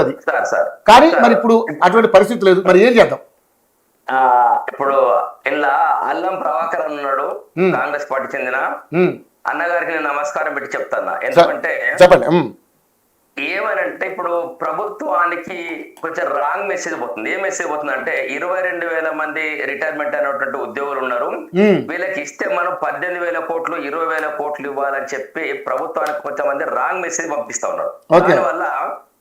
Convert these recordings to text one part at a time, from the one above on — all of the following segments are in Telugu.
అది కానీ మరి ఇప్పుడు అటువంటి పరిస్థితి లేదు, మరి ఏం చేద్దాం? ఇప్పుడు ఇలా అల్లం ప్రభాకర్ ఉన్నాడు, కాంగ్రెస్ పార్టీ చెందిన అన్నగారికి నేను నమస్కారం పెట్టి చెప్తాను. ఎందుకంటే చెప్పండి. ఏమనంటే ఇప్పుడు ప్రభుత్వానికి కొంచెం రాంగ్ మెసేజ్ పోతుంది. ఏ మెసేజ్ పోతుంది అంటే 22,000 మంది రిటైర్మెంట్ అయినటువంటి ఉద్యోగులు ఉన్నారు, వీళ్ళకి ఇస్తే మనం 18,000 కోట్లు 20,000 కోట్లు ఇవ్వాలని చెప్పి ప్రభుత్వానికి కొంతమంది రాంగ్ మెసేజ్ పంపిస్తా ఉన్నారు. దానివల్ల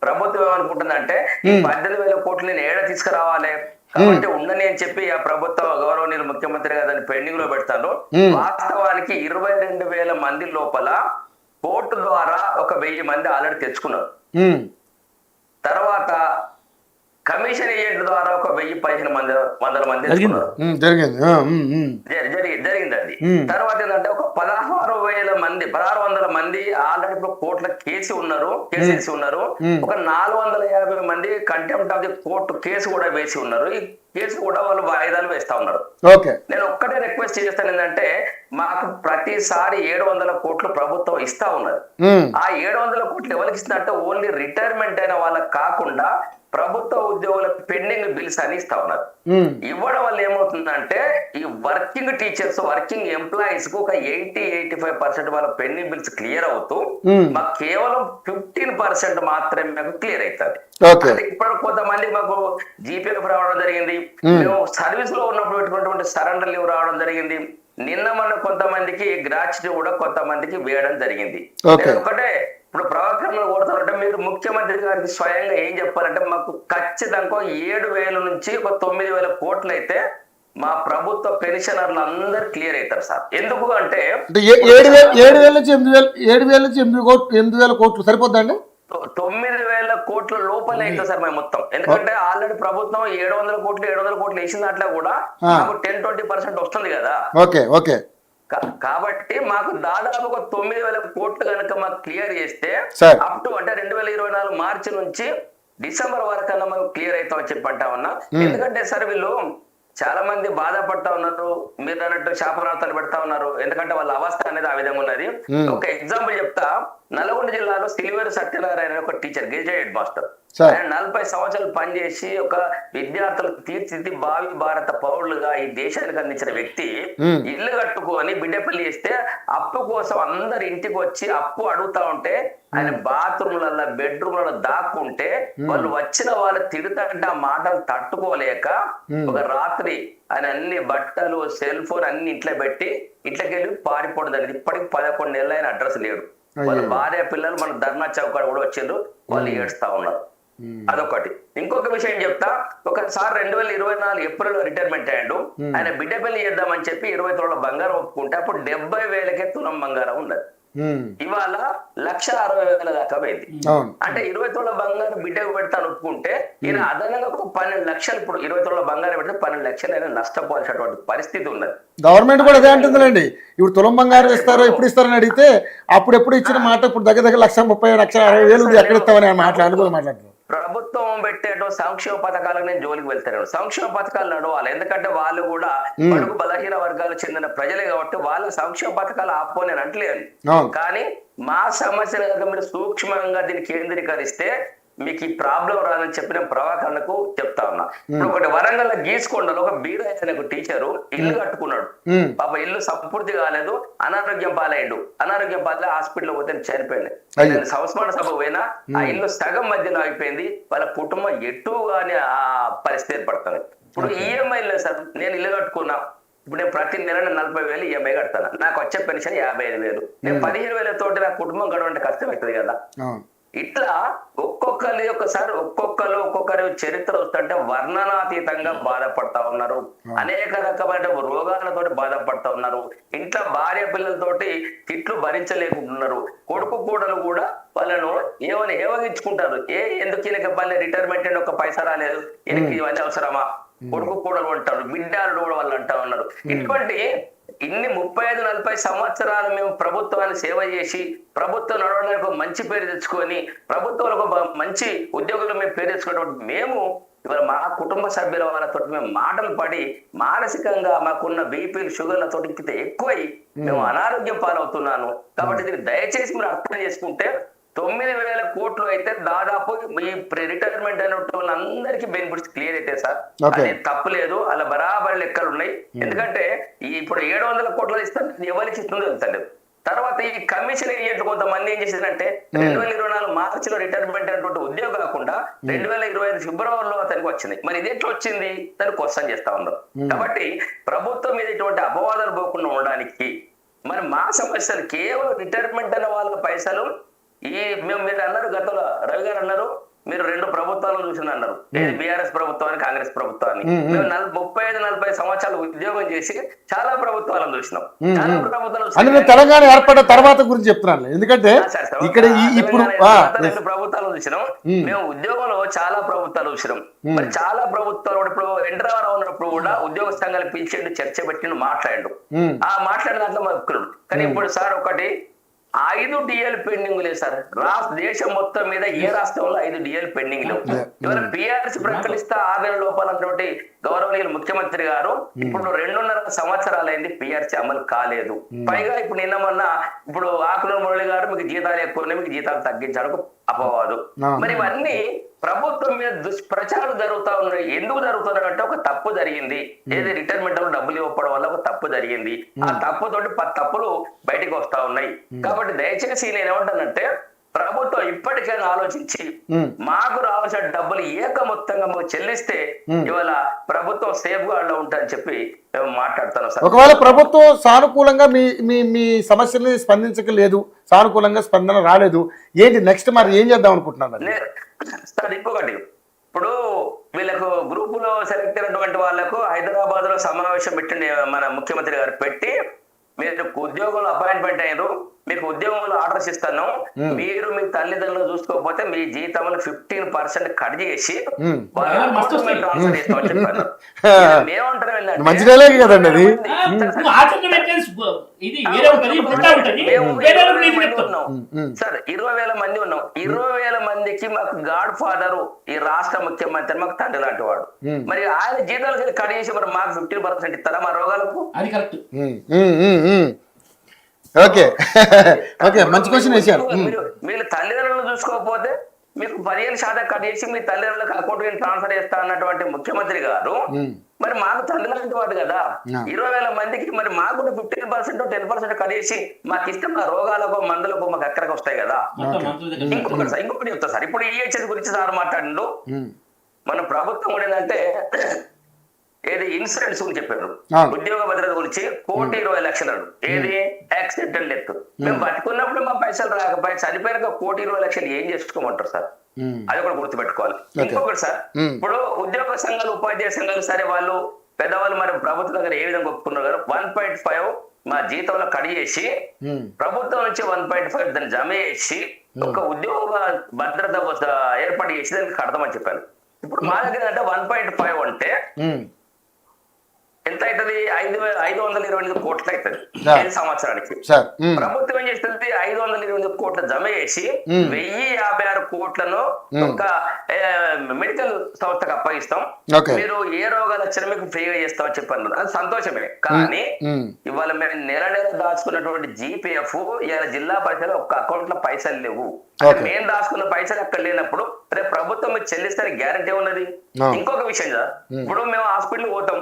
ప్రభుత్వం ఏమనుకుంటుందంటే ఈ 18,000 కోట్లు నేను ఏడ తీసుకురావాలి కాబట్టి ఉండని అని చెప్పి ఆ ప్రభుత్వ గౌరవనీయులు ముఖ్యమంత్రి గారు దాన్ని పెండింగ్ లో పెడతారు. వాస్తవానికి 22,000 మంది లోపల కోర్టు ద్వారా ఒక 1000 మంది ఆల్రెడీ తెచ్చుకున్నారు. తర్వాత కమిషన్ ఏజెంట్ ద్వారా ఒక 1,000-1,500 మంది జరిగింది అది. తర్వాత ఏంటంటే ఒక 16,000 మంది ఆల్రెడీ ఇప్పుడు కోర్టులో కేసు వేసి ఉన్నారు. ఒక 450 మంది contempt of the court case కూడా వేసి ఉన్నారు. ఈ కేసు కూడా వాళ్ళు వాయిదాలు వేస్తా ఉన్నారు. నేను ఒక్కటే రిక్వెస్ట్ చేస్తాను ఏంటంటే మాకు ప్రతిసారి 700 కోట్లు ప్రభుత్వం ఇస్తా ఉన్నది. ఆ 700 కోట్లు ఎవరికి ఇస్తుందంటే ఓన్లీ రిటైర్మెంట్ అయిన వాళ్ళకి కాకుండా ప్రభుత్వ ఉద్యోగుల పెండింగ్ బిల్స్ అని ఇస్తా ఉన్నారు. ఇవ్వడం వల్ల ఏమవుతుందంటే ఈ వర్కింగ్ టీచర్స్, వర్కింగ్ ఎంప్లాయీస్ కు ఒక 80-85% వాళ్ళ పెండింగ్ బిల్స్ క్లియర్ అవుతూ మాకు కేవలం 15% మాత్రమే మాకు క్లియర్ అవుతుంది. ఇప్పుడు కొంతమంది మాకు జీపీఎఫ్ రావడం జరిగింది, మేము సర్వీస్ లో ఉన్నప్పుడు పెట్టుకున్నటువంటి సరెండర్ లీవ్ రావడం జరిగింది. నిన్న మన కొంతమందికి గ్రాచ్యుటీ కూడా కొంతమందికి వేయడం జరిగింది. ఒకటే ఇప్పుడు ప్రభాకర్ను కోరుతారంటే మీరు ముఖ్యమంత్రి గారికి స్వయంగా ఏం చెప్పాలంటే మాకు ఖచ్చితంగా 7,000 నుంచి ఒక 9,000 కోట్లు అయితే మా ప్రభుత్వ పెన్షనర్లు అందరు క్లియర్ అవుతారు సార్. ఎందుకు అంటే 7,000 నుంచి 8,000 కోట్లు సరిపోద్దండి. 9,000 కోట్ల లోపల అవుతుంది సార్ మేము మొత్తం. ఎందుకంటే ఆల్రెడీ ప్రభుత్వం 700 కోట్లు వేసిన దాంట్లో కూడా మాకు 10-20% వస్తుంది కదా. కాబట్టి మాకు దాదాపు ఒక 9,000 కోట్లు కనుక మాకు క్లియర్ చేస్తే అప్ టు అంటే 2024 మార్చి నుంచి డిసెంబర్ వరకు అన్నా మాకు క్లియర్ అవుతామని చెప్పి అంటా ఉన్నా. ఎందుకంటే సార్ వీళ్ళు చాలా మంది బాధపడతా ఉన్నారు, మీరు అన్నట్టు శాపనార్థాలు పెడతా ఉన్నారు. ఎందుకంటే వాళ్ళ అవస్థ అనేది ఆ విధంగా ఉన్నది. ఒక ఎగ్జాంపుల్ చెప్తా, నల్గొండ జిల్లాలో సిల్వేరు సత్యనారాయణ ఒక టీచర్, గెజెట్ హెడ్ మాస్టర్. ఆయన 40 సంవత్సరాలు పనిచేసి ఒక విద్యార్థులకు తీర్చిది భావి భారత పౌరులుగా ఈ దేశానికి అందించిన వ్యక్తి ఇల్లు కట్టుకొని బిడ్డ పెళ్లి చేస్తే అప్పు కోసం అందరు ఇంటికి వచ్చి అప్పు అడుగుతా ఉంటే ఆయన బాత్రూమ్లలో బెడ్రూమ్లలో దాక్కుంటే వాళ్ళు వచ్చిన వాళ్ళు తిడుతుంటే ఆ మాటలు తట్టుకోలేక ఒక రాత్రి ఆయన అన్ని బట్టలు సెల్ ఫోన్ అన్ని ఇంట్లో పెట్టి ఇంట్లోకి వెళ్ళి పారిపోవడం జరిగింది. ఇప్పటికి 11 నెలలు ఆయన అడ్రస్ లేడు. వాళ్ళ భార్య పిల్లలు మన ధర్నా చౌకాడ కూడా వచ్చిండ్రు, వాళ్ళు ఏడుస్తా ఉన్నారు. అదొకటి. ఇంకొక విషయం చెప్తా, ఒకసారి 2024 ఏప్రిల్ రిటైర్మెంట్ అయ్యాడు. ఆయన బిడ్డ పెళ్లి చేద్దామని చెప్పి 20 తులాల బంగారం ఒప్పుకుంటే అప్పుడు 70,000కే తులం బంగారం ఉన్నది. ఇవాళ 1,60,000 దాకా పోయింది. అంటే 20 తులాల బంగారం బిడ్డకు పెడతాను ఒప్పుకుంటే ఈయన అదనంగా ఒక 12 లక్షలు, ఇప్పుడు 20 తులాల బంగారం పెడితే 12 లక్షలు అయినా నష్టపోవాల్సినటువంటి పరిస్థితి ఉన్నది. గవర్నమెంట్ కూడా అదే అంటుందండి. ఇప్పుడు తులం బంగారం ఇస్తారో ఎప్పుడు ఇస్తారని అడిగితే అప్పుడు ఇచ్చిన మాట ఇప్పుడు దగ్గర 1,30,000-1,60,000 ఎక్కడ ఇస్తామని మాట్లాడుతున్నారు. ప్రభుత్వం పెట్టేటో సంక్షేమ పథకాలకు నేను జోలికి వెళ్తాను. సంక్షేమ పథకాలు నడవాలి, ఎందుకంటే వాళ్ళు కూడా బడుగు బలహీన వర్గాలకు చెందిన ప్రజలే కాబట్టి వాళ్ళ సంక్షేమ పథకాలు ఆపో నేను అంటలేను. కానీ మా సమస్యను కనుక మీరు సూక్ష్మంగా దీన్ని కేంద్రీకరిస్తే మీకు ఈ ప్రాబ్లం రాదని చెప్పి నేను ప్రభాకర్లకు చెప్తా ఉన్నా. ఇప్పుడు ఒకటి వరంగల్ గీసుకొండలో ఒక బీరయ్య అనే ఒక టీచరు ఇల్లు కట్టుకున్నాడు. పాప ఇల్లు సంపూర్తి కాలేదు, అనారోగ్యం పాలే హాస్పిటల్ పోతే చనిపోయింది. సంస్మరణ సభ పోయినా ఆ ఇల్లు సగం మధ్యలో అయిపోయింది. వాళ్ళ కుటుంబం ఎటుగానే ఆ పరిస్థితి ఏర్పడుతుంది. ఇప్పుడు ఈఎంఐ లేదు సార్, నేను ఇల్లు కట్టుకున్నా, ఇప్పుడు నేను ప్రతి నెల 40,000 ఈఎంఐ కడతాను, నాకు వచ్చే పెన్షన్ 55,000, నేను 15,000 తోటి నా కుటుంబం గడవంటే కష్టం అవుతుంది కదా. ఇట్లా ఒక్కొక్కరి చరిత్ర వస్తుంటే వర్ణనాతీతంగా బాధపడతా ఉన్నారు. అనేక రకమైన రోగాలతో బాధపడతా ఉన్నారు. ఇంట్లో భార్య పిల్లలతోటి తిట్లు భరించలేకుంటున్నారు. కొడుకు కూడలు కూడా వాళ్ళను ఏమని ఏవగించుకుంటారు. ఎందుకు ఈయనకి పల్లె రిటైర్మెంట్ అని ఒక పైసా రాలేదు, ఈయనకి ఇవన్నీ అవసరమా, కొడుకు కూడలు అంటారు, బిడ్డలు కూడా వాళ్ళు అంటా ఉన్నారు. ఇటువంటి ఇన్ని 35-40 సంవత్సరాలు మేము ప్రభుత్వాన్ని సేవ చేసి ప్రభుత్వం నడవడానికి మంచి పేరు తెచ్చుకొని ప్రభుత్వాలకు మంచి ఉద్యోగులు మేము పేరు తెచ్చుకున్నటువంటి మేము ఇవాళ మా కుటుంబ సభ్యుల వాళ్ళతో మేము మాటలు పడి మానసికంగా మాకున్న బీపీలు షుగర్లతో ఇంత ఎక్కువై మేము అనారోగ్యం పాలవుతున్నాను. కాబట్టి దీన్ని దయచేసి మీరు అర్థం చేసుకుంటే 9,000 కోట్లు అయితే దాదాపు ఈ రిటైర్మెంట్ అయిన వాళ్ళందరికీ బెనిఫిట్స్ క్లియర్ అయితే సార్, అది తప్పు లేదు, అలా బరాబర్ లెక్కలు ఉన్నాయి. ఎందుకంటే ఇప్పుడు 700 కోట్లు ఇస్తాను ఎవరికి ఇస్తుందో తెలుసండి. తర్వాత ఈ కమిషన్ ఏజెంట్లు కొంతమంది ఏం చేశారంటే 2024 మార్చిలో రిటైర్మెంట్ అయినటువంటి ఉద్యోగం కాకుండా 2025 ఫిబ్రవరిలో అతనికి వచ్చింది. మరి ఇది ఎట్లా వచ్చింది దాన్ని క్వశ్చన్ చేస్తా ఉన్నారు. కాబట్టి ప్రభుత్వం మీద ఇటువంటి అపవాదాలు పోకుండా ఉండడానికి మరి మా సమస్యలు కేవలం రిటైర్మెంట్ అయిన వాళ్ళ పైసలు మీరు అన్నారు గతంలో రవి గారు అన్నారు మీరు 2 ప్రభుత్వాలను చూసిన అన్నారు, బీఆర్ఎస్ ప్రభుత్వాన్ని కాంగ్రెస్ ప్రభుత్వాన్ని. మేము 35-40 సంవత్సరాలు ఉద్యోగం చేసి చాలా ప్రభుత్వాలను చూసినాం. చాలా ప్రభుత్వాలు తెలంగాణ ఏర్పడిన తర్వాత గురించి చెప్తున్నాను. ఎందుకంటే ఇక్కడ ఇప్పుడు 2 ప్రభుత్వాలు చూసినాం. మేము ఉద్యోగంలో చాలా ప్రభుత్వాలు చూసినాం. మరి చాలా ప్రభుత్వాలు ఇప్పుడు ఎండ్రావరావు ఉన్నప్పుడు కూడా ఉద్యోగ సంఘాలు పిలిచేండు, చర్చ పెట్టిండు, మాట్లాడు. ఆ మాట్లాడిన దాంట్లో మొక్కున్నాడు. కానీ ఇప్పుడు సార్ ఒకటి 5 డిఎల్ పెండింగ్ లేదు సార్. దేశం మొత్తం మీద ఏ రాష్ట్రంలో 5 డిఎల్ పెండింగ్ లేవు. ఇవాళ బీఆర్ఎస్ ప్రకటిస్తే 6 నెలల లోపల గౌరవనీయులు ముఖ్యమంత్రి గారు ఇప్పుడు 2.5 సంవత్సరాలైంది పిఆర్సీ అమలు కాలేదు. పైగా ఇప్పుడు నిన్న మొన్న ఇప్పుడు ఆకుల మురళి గారు మీకు జీతాలు ఎక్కువ మీకు జీతాలు తగ్గించడానికి అపవాదు. మరి ఇవన్నీ ప్రభుత్వం మీద దుష్ప్రచారం జరుగుతా ఉన్నాయి. ఎందుకు జరుగుతున్నాయి అంటే ఒక తప్పు జరిగింది, ఏది రిటైర్మెంట్ లో డబ్బులు ఇవ్వడం వల్ల ఒక తప్పు జరిగింది. ఆ తప్పుతోటి 10 తప్పులు బయటకు వస్తా ఉన్నాయి. కాబట్టి దయచేసి నేను ఏమంటానంటే ప్రభుత్వం ఇప్పటికైనా ఆలోచించి మాకు రావాల్సిన డబ్బులు మొత్తంగా మాకు చెల్లిస్తే ఇవాళ ప్రభుత్వం సేఫ్ గార్డ్ లో ఉంటారని చెప్పి మేము మాట్లాడుతున్నాం సార్. ఒకవేళ ప్రభుత్వం సానుకూలంగా మీ సమస్యల్ని స్పందించలేదు, సానుకూలంగా స్పందన రాలేదు, ఏంటి నెక్స్ట్ మరి ఏం చేద్దాం అనుకుంటున్నారు సార్? ఇంకొకటి ఇప్పుడు వీళ్ళకు గ్రూపులో సెలెక్ట్ అయినటువంటి వాళ్ళకు హైదరాబాద్ లో సమావేశం పెట్టింది మన ముఖ్యమంత్రి గారు. పెట్టి మీరు ఉద్యోగంలో అపాయింట్మెంట్ అయ్యారు, మీకు ఉద్యోగంలో ఆర్డర్స్ ఇస్తాను, మీరు మీ తల్లిదండ్రులు చూసుకోకపోతే మీ జీతంలో 15% కట్ చేసి ట్రాన్స్ఫర్ చేస్తామని చెప్పారు. సార్ 20,000 మంది ఉన్నాం. 20,000 మందికి మాకు గాడ్ ఫాదర్ ఈ రాష్ట్ర ముఖ్యమంత్రి మాకు తండ్రి లాంటి వాడు. మరి ఆయన జీతాలు కట్ చేసి మరి మాకు 15% ఇస్తారా మా రోగాలకు? అది కరెక్ట్. ఓకే ఓకే మంచి క్వశ్చన్ వేశారు. మీరు తల్లిదండ్రులను చూసుకోకపోతే మీకు 15% కట్ చేసి మీ తల్లిదండ్రులకు అకౌంట్ ట్రాన్స్ఫర్ చేస్తా అన్నటువంటి ముఖ్యమంత్రి గారు మరి మాకు తండ్రి లాంటి వాడు కదా. 20,000 మందికి మరి మాకు 15% 10% కట్ చేసి మాకు ఇస్తే మా రోగాలకు మందులకు మాకు ఎక్కడికి వస్తాయి కదా. ఇంకొకటి చెప్తా సార్, ఇప్పుడు ఈహెచ్ఎస్ గురించి సార్ మాట్లాడిండు. మన ప్రభుత్వం కూడా ఏంటంటే ఏది ఇన్సూరెన్స్ గురించి చెప్పారు, ఉద్యోగ భద్రత గురించి 1,20,00,000 ఏది యాక్సిడెంటల్ డెత్. మేము బతుకున్నప్పుడు మా పైసలు రాకపోయి చనిపోయాక 1,20,00,000 ఏం చేసుకోమంటారు సార్? అది కూడా గుర్తుపెట్టుకోవాలి. ఇంకొకటి సార్, ఇప్పుడు ఉద్యోగ సంఘాలు ఉపాధ్యాయ సంఘాలు సరే వాళ్ళు పెద్దవాళ్ళు మరి ప్రభుత్వం దగ్గర ఏ విధంగా ఒప్పుకున్నారు కదా 1.5 మా జీతంలో కట్ చేసి ప్రభుత్వం నుంచి 1.5 దాన్ని జమ చేసి ఒక ఉద్యోగ భద్రత ఏర్పాటు చేసి దానికి కడతామని చెప్పాను. ఇప్పుడు మా దగ్గర అంటే 1.5 అంటే ఎంత అవుతుంది? 528 కోట్లు అవుతుంది 5 సంవత్సరానికి. ప్రభుత్వం ఏం చేస్తుంది? 528 కోట్ల జమ చేసి 1,056 కోట్లను ఒక మెడికల్ సంస్థకు అప్పగిస్తాం, మీరు ఏ రోగాలు వచ్చినా మీకు ఫ్రీగా చేస్తామని చెప్పారు. అది సంతోషమే. కానీ ఇవాళ మేము నెల దాచుకున్నటువంటి జీపీఎఫ్ ఇవాళ జిల్లా పరిషత్ ఒక్క అకౌంట్ లో పైసలు లేవు. మేము దాచుకున్న పైసలు అక్కడ లేనప్పుడు రేపు ప్రభుత్వం మీరు చెల్లిస్తే గ్యారంటీ ఉన్నది. ఇంకొక విషయం సార్, ఇప్పుడు మేము హాస్పిటల్ పోతాం,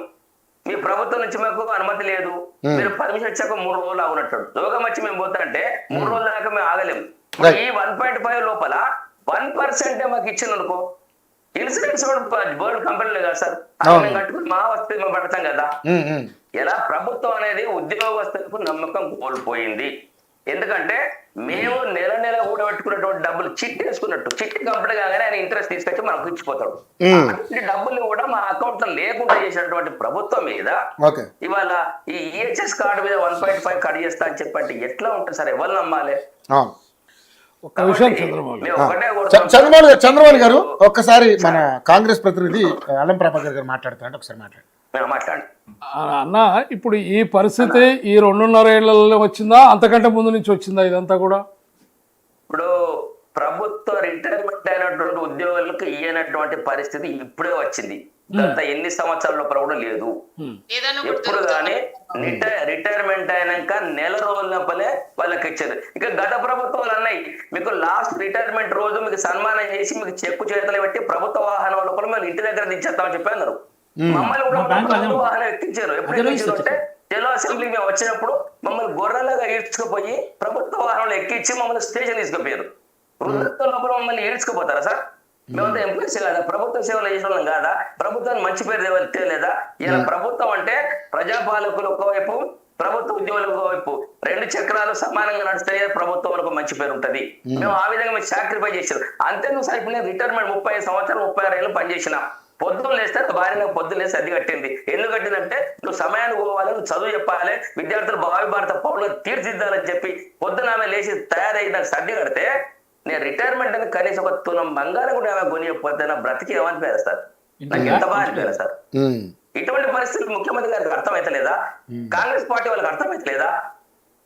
మీ ప్రభుత్వం నుంచి మాకు అనుమతి లేదు, మీరు పర్మిషన్ ఇచ్చాక 3 రోజులు ఆగునట్టు. రోగం వచ్చి మేము పోతాంటే 3 రోజుల దాకా మేము ఆగలేము. ఈ 1.5 లోపల 1% మాకు ఇచ్చింది అనుకో, ఇన్సూరెన్స్ బోర్డు కంపెనీలు కదా సార్, మేము కట్టుకుని మా వస్తే మేము పడతాం కదా. ఇలా ప్రభుత్వం అనేది ఉద్యోగస్తులకు నమ్మకం కోల్పోయింది. ఎందుకంటే మేము నెల నెల కూడబెట్టుకున్నటువంటి డబ్బులు చిట్టి వేసుకున్నట్టు, చిట్టి కంపెనీ కాగానే ఆయన ఇంట్రెస్ట్ తీసుకొచ్చి మనకు ఇచ్చిపోతాడు. డబ్బులు కూడా మా అకౌంట్ లో లేకుండా చేసినటువంటి ప్రభుత్వం మీద ఇవాళ ఈ ఈహెచ్ఎస్ కార్డు మీద 1.5 కట్ చేస్తా అని చెప్పంటే ఎట్లా ఉంటుంది సార్? ఎవరు నమ్మాలి? చంద్రబాబు గారు ఒక్కసారి మన కాంగ్రెస్ ప్రతినిధి అల్లం ప్రభాకర్ గారు మాట్లాడుతున్నాడు, ఒకసారి మాట్లాడండి. అన్న, ఇప్పుడు ఈ పరిస్థితి ఈ 2.5 ఏళ్లలో వచ్చిందా, అంతకంటే ముందు నుంచి వచ్చిందా ఇదంతా కూడా? ఇప్పుడు ప్రభుత్వ రిటైర్మెంట్ అయినటువంటి ఉద్యోగులకు ఇయ్యనటువంటి పరిస్థితి ఇప్పుడే వచ్చింది. గత ఎన్ని సంవత్సరాల లోపల కూడా లేదు. ఎప్పుడు కానీ రిటైర్మెంట్ అయినాక నెల రోజుల లోపలే వాళ్ళకి ఇచ్చారు. ఇక గత ప్రభుత్వాలు అన్నాయి మీకు లాస్ట్ రిటైర్మెంట్ రోజు మీకు సన్మానం చేసి మీకు చెక్కు చేతులు పెట్టి ప్రభుత్వ వాహనం లోపల మేము ఇంటి దగ్గర దించేస్తామని చెప్పి అన్నారు. మమ్మల్ని కూడా ప్రభుత్వ వాహనం ఎక్కించారు. ఎప్పుడు ఎక్కించారు అంటే జిల్లా అసెంబ్లీకి మేము వచ్చినప్పుడు మమ్మల్ని గొర్రెలుగా ఈడ్చుకుపోయి ప్రభుత్వ వాహనంలో ఎక్కించి మమ్మల్ని స్టేషన్ తీసుకుపోయారు. వృద్ధత్వం లోపల మమ్మల్ని ఈడ్చుకుపోతారా సార్? మేమంతా ఎంప్లాయీస్ కాదా? ప్రభుత్వ సేవలు చేసిన వాళ్ళం కాదా? ప్రభుత్వాన్ని మంచి పేరు తెలియదా? ఇలా ప్రభుత్వం అంటే ప్రజాపాలకులు ఒకవైపు, ప్రభుత్వ ఉద్యోగులు ఒకవైపు, రెండు చక్రాలు సమానంగా నడిస్తే ప్రభుత్వాలకు మంచి పేరు ఉంటది. మేము ఆ విధంగా మేము సాక్రిఫై చేసాం. అంతేందుకు సార్ ఇప్పుడు నేను రిటైర్మెంట్ 30 సంవత్సరాలు 36 ఏళ్ళు పనిచేసిన. పొద్దున్న లేస్తే భార్య నాకు పొద్దున్న లేస్తే అది కట్టింది. ఎందుకు కట్టిందంటే నువ్వు సమయానికి పోవాలి, నువ్వు చదువు చెప్పాలి, విద్యార్థులు భావి భారత పౌరులను తీర్చిదిద్దాలని చెప్పి పొద్దున ఆమె లేచి తయారయ్యి నాకు సర్ది కడితే నేను రిటైర్మెంట్ అని కనీసం ఒక తులం బంగారం కూడా ఆమె కొనియకపోతే నా బ్రతికి ఏమనిపోయారు సార్? నాకు ఎంత బాగా అనిపోయారు సార్? ఇటువంటి పరిస్థితులు ముఖ్యమంత్రి గారికి అర్థమైతలేదా? కాంగ్రెస్ పార్టీ వాళ్ళకి అర్థమైతలేదా?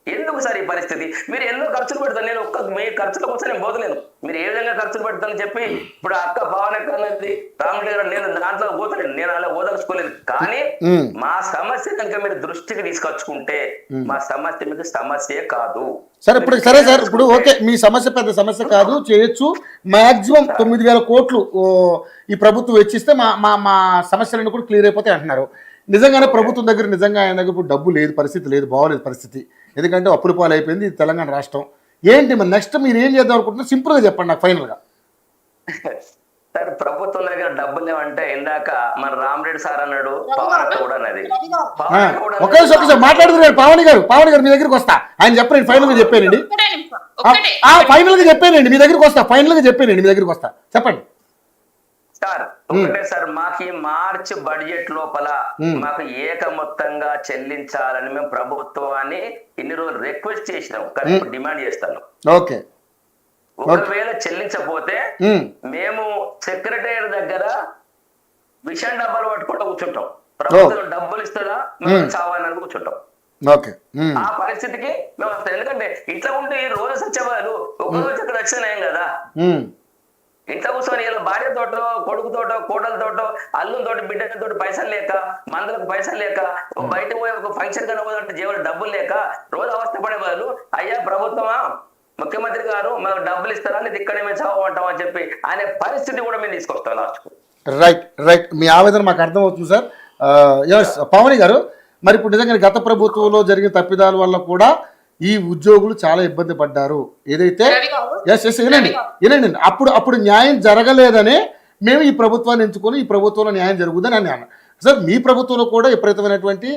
ఎందుకు సార్ ఈ పరిస్థితి? మీరు ఎన్నో ఖర్చులు పెడతారు. నేను మీ ఖర్చుల కోసం నేను పోతలేను. మీరు ఏ విధంగా ఖర్చులు పెడతానని చెప్పి ఇప్పుడు అక్క భావన అన్నది రాముడి గారు నేను దాంట్లో పోతలేను, నేను అలా ఓదలుచుకోలేదు. కానీ మా సమస్య కనుక మీరు దృష్టికి తీసుకొచ్చుకుంటే మా సమస్య మీకు సమస్యే కాదు. సరే ఇప్పుడు సరే సార్, ఇప్పుడు ఓకే మీ సమస్య పెద్ద సమస్య కాదు, చేయొచ్చు. మాక్సిమం 9,000 కోట్లు ఈ ప్రభుత్వం వెచ్చిస్తే మా మా మా సమస్యలన్నీ కూడా క్లియర్ అయిపోతాయి అంటున్నారు. నిజంగానే ప్రభుత్వం దగ్గర నిజంగా ఆయన దగ్గర ఇప్పుడు డబ్బు లేదు, పరిస్థితి లేదు, బాగోలేదు పరిస్థితి. ఎందుకంటే అప్పుల పాలు అయిపోయింది తెలంగాణ రాష్ట్రం. ఏంటి మరి నెక్స్ట్ మీరు ఏం చేద్దాం అనుకుంటున్నారు? సింపుల్ గా చెప్పండి నాకు ఫైనల్ గా. సార్ ప్రభుత్వం దగ్గర డబ్బులు లేవంటే ఇందాక మన రామరెడ్డి సార్ అన్నాడు, పవన్ కూడా అన్నది. ఒకే మాట్లాడుతున్నారు పవన్ గారు మీ దగ్గరికి వస్తా. ఆయన చెప్పండి ఫైనల్ గా చెప్పానండి, ఫైనల్ గా చెప్పానండి మీ దగ్గరికి వస్తా, ఫైనల్ గా చెప్పానండి మీ దగ్గరికి వస్తా, చెప్పండి సార్. ఒకటే సార్, మాకు ఈ మార్చ్ బడ్జెట్ లోపల మాకు ఏక మొత్తంగా చెల్లించాలని మేము ప్రభుత్వాన్ని ఇన్ని రోజులు రిక్వెస్ట్ చేసినాం, కానీ డిమాండ్ చేస్తాను. ఓకే, ఒకవేళ చెల్లించకపోతే మేము సెక్రటరీ దగ్గర విషయం డబ్బాలు పట్టుకుంటూ కూర్చుంటాం. ప్రభుత్వం డబ్బులు ఇస్తుందా మేము చావాలని కూర్చుంటాం. ఆ పరిస్థితికి మేము వస్తాం. ఎందుకంటే ఇట్లా ఉంటే ఈ రోజు సత్యవాళ్ళు ఒక రోజు ఇక్కడ వచ్చినాం కదా. ఇంట్లో కూర్చొని ఇలా భార్యతోటో, కొడుకుతోటో, కోడలతోటో, అల్లుతోటి, బిడ్డలతోటి పైసలు లేక, మందులకు పైసలు లేక, బయట పోయి ఒక ఫంక్షన్ కన్నా పోదంటే జీవన డబ్బులు లేక రోజు అవస్థ పడే బదులు అయ్యా ప్రభుత్వమా, ముఖ్యమంత్రి గారు మాకు డబ్బులు ఇస్తారా, లేదు ఇక్కడే మేము చావమంటాం అని చెప్పి అనే పరిస్థితి కూడా మేము తీసుకొస్తాం లాస్ట్కు. రైట్ మీ ఆవేదన మాకు అర్థమవుతుంది సార్. పవన్ గారు, మరి ఇప్పుడు నిజంగా గత ప్రభుత్వంలో జరిగిన తప్పిదాల వల్ల కూడా ఈ ఉద్యోగులు చాలా ఇబ్బంది పడ్డారు. ఏదైతే వినండి అప్పుడు న్యాయం జరగలేదనే మేము ఈ ప్రభుత్వాన్ని ఎంచుకొని ఈ ప్రభుత్వంలో న్యాయం జరుగుతుందని అన్నాను సార్. మీ ప్రభుత్వంలో కూడా విపరీతమైనటువంటి